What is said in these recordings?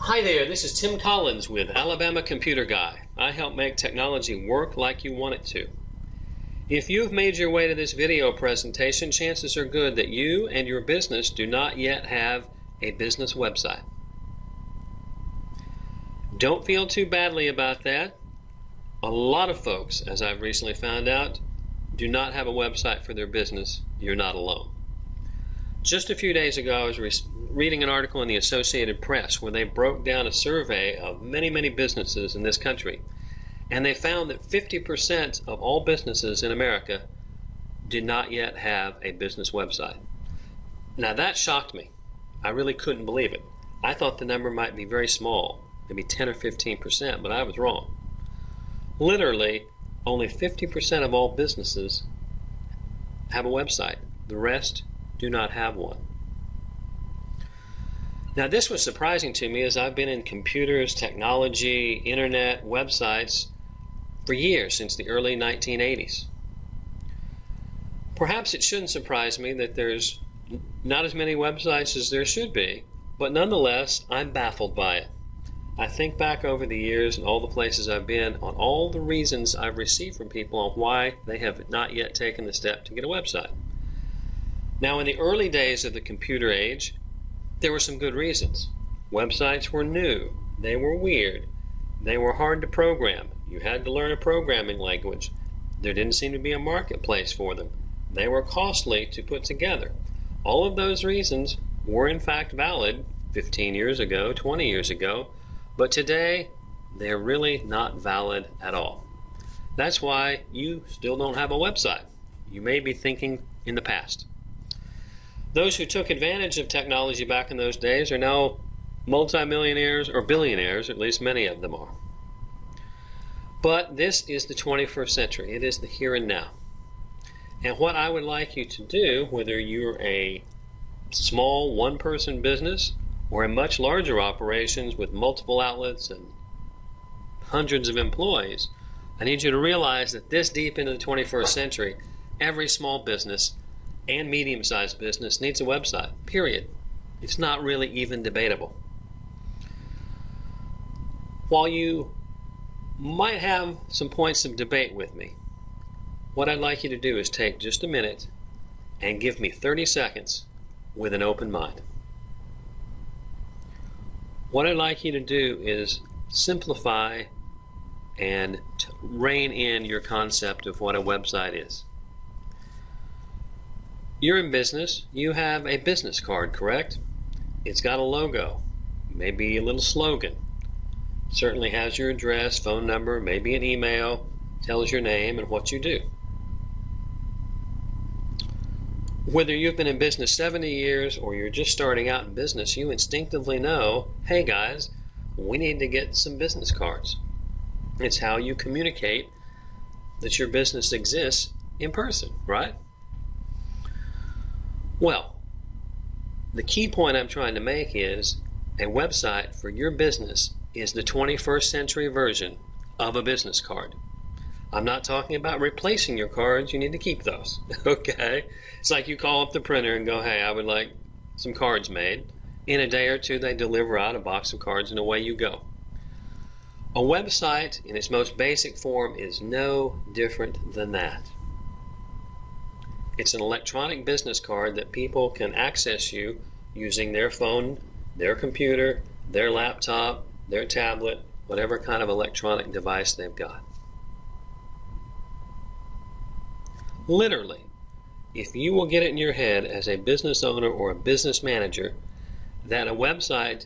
Hi there, this is Tim Collins with Alabama Computer Guy. I help make technology work like you want it to. If you've made your way to this video presentation, chances are good that you and your business do not yet have a business website. Don't feel too badly about that. A lot of folks, as I've recently found out, do not have a website for their business. You're not alone. Just a few days ago, I was reading an article in the Associated Press where they broke down a survey of many businesses in this country, and they found that 50% of all businesses in America did not yet have a business website. Now that shocked me. I really couldn't believe it. I thought the number might be very small, maybe 10 or 15%, but I was wrong. Literally, only 50% of all businesses have a website. The rest do not have one. Now this was surprising to me, as I've been in computers, technology, internet, websites for years, since the early 1980s. Perhaps it shouldn't surprise me that there's not as many websites as there should be, but nonetheless I'm baffled by it. I think back over the years and all the places I've been on all the reasons I've received from people on why they have not yet taken the step to get a website. Now, in the early days of the computer age, there were some good reasons. Websites were new, they were weird, they were hard to program. You had to learn a programming language. There didn't seem to be a marketplace for them. They were costly to put together. All of those reasons were in fact valid 15 years ago, 20 years ago, but today they're really not valid at all. That's why you still don't have a website. You may be thinking in the past. Those who took advantage of technology back in those days are now multimillionaires or billionaires, at least many of them are. But this is the 21st century. It is the here and now. And what I would like you to do, whether you're a small one-person business or a much larger operations with multiple outlets and hundreds of employees, I need you to realize that this deep into the 21st century, every small business and medium-sized business needs a website, period. It's not really even debatable. While you might have some points of debate with me, what I'd like you to do is take just a minute and give me 30 seconds with an open mind. What I'd like you to do is simplify and rein in your concept of what a website is. You're in business. You have a business card, correct? It's got a logo, maybe a little slogan. Certainly has your address, phone number, maybe an email, tells your name and what you do. Whether you've been in business 70 years or you're just starting out in business, you instinctively know, hey guys, we need to get some business cards. It's how you communicate that your business exists in person, right? Well, the key point I'm trying to make is a website for your business is the 21st century version of a business card. I'm not talking about replacing your cards. You need to keep those, okay? It's like you call up the printer and go, hey, I would like some cards made. In a day or two, they deliver out a box of cards and away you go. A website in its most basic form is no different than that. It's an electronic business card that people can access you using their phone, their computer, their laptop, their tablet, whatever kind of electronic device they've got. Literally, if you will get it in your head as a business owner or a business manager that a website,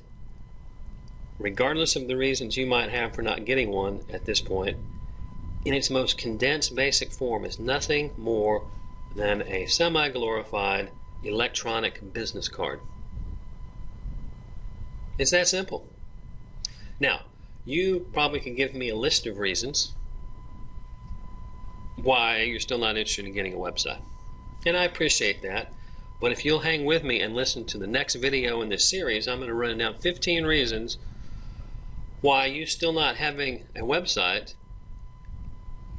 regardless of the reasons you might have for not getting one at this point, in its most condensed basic form is nothing more than a semi-glorified electronic business card. It's that simple. Now, you probably can give me a list of reasons why you're still not interested in getting a website. And I appreciate that. But if you'll hang with me and listen to the next video in this series, I'm going to run down 15 reasons why you still not having a website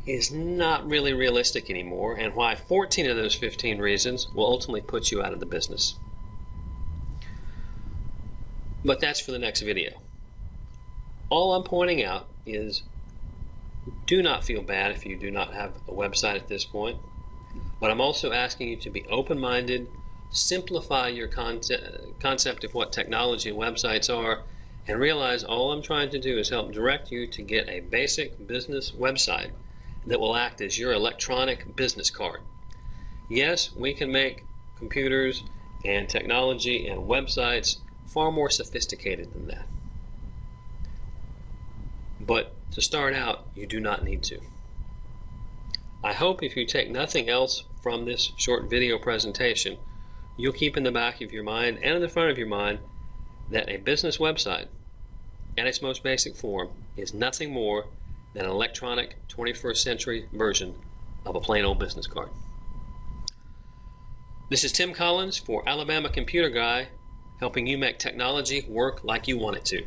is not really realistic anymore, and why 14 of those 15 reasons will ultimately put you out of the business. But that's for the next video. all I'm pointing out is do not feel bad if you do not have a website at this point. But I'm also asking you to be open-minded, simplify your concept of what technology and websites are, and realize all I'm trying to do is help direct you to get a basic business website that will act as your electronic business card. Yes, we can make computers and technology and websites far more sophisticated than that. But to start out, you do not need to. I hope if you take nothing else from this short video presentation, you'll keep in the back of your mind and in the front of your mind that a business website, at its most basic form, is nothing more than an electronic 21st century version of a plain old business card. This is Tim Collins for Alabama Computer Guy, helping you make technology work like you want it to.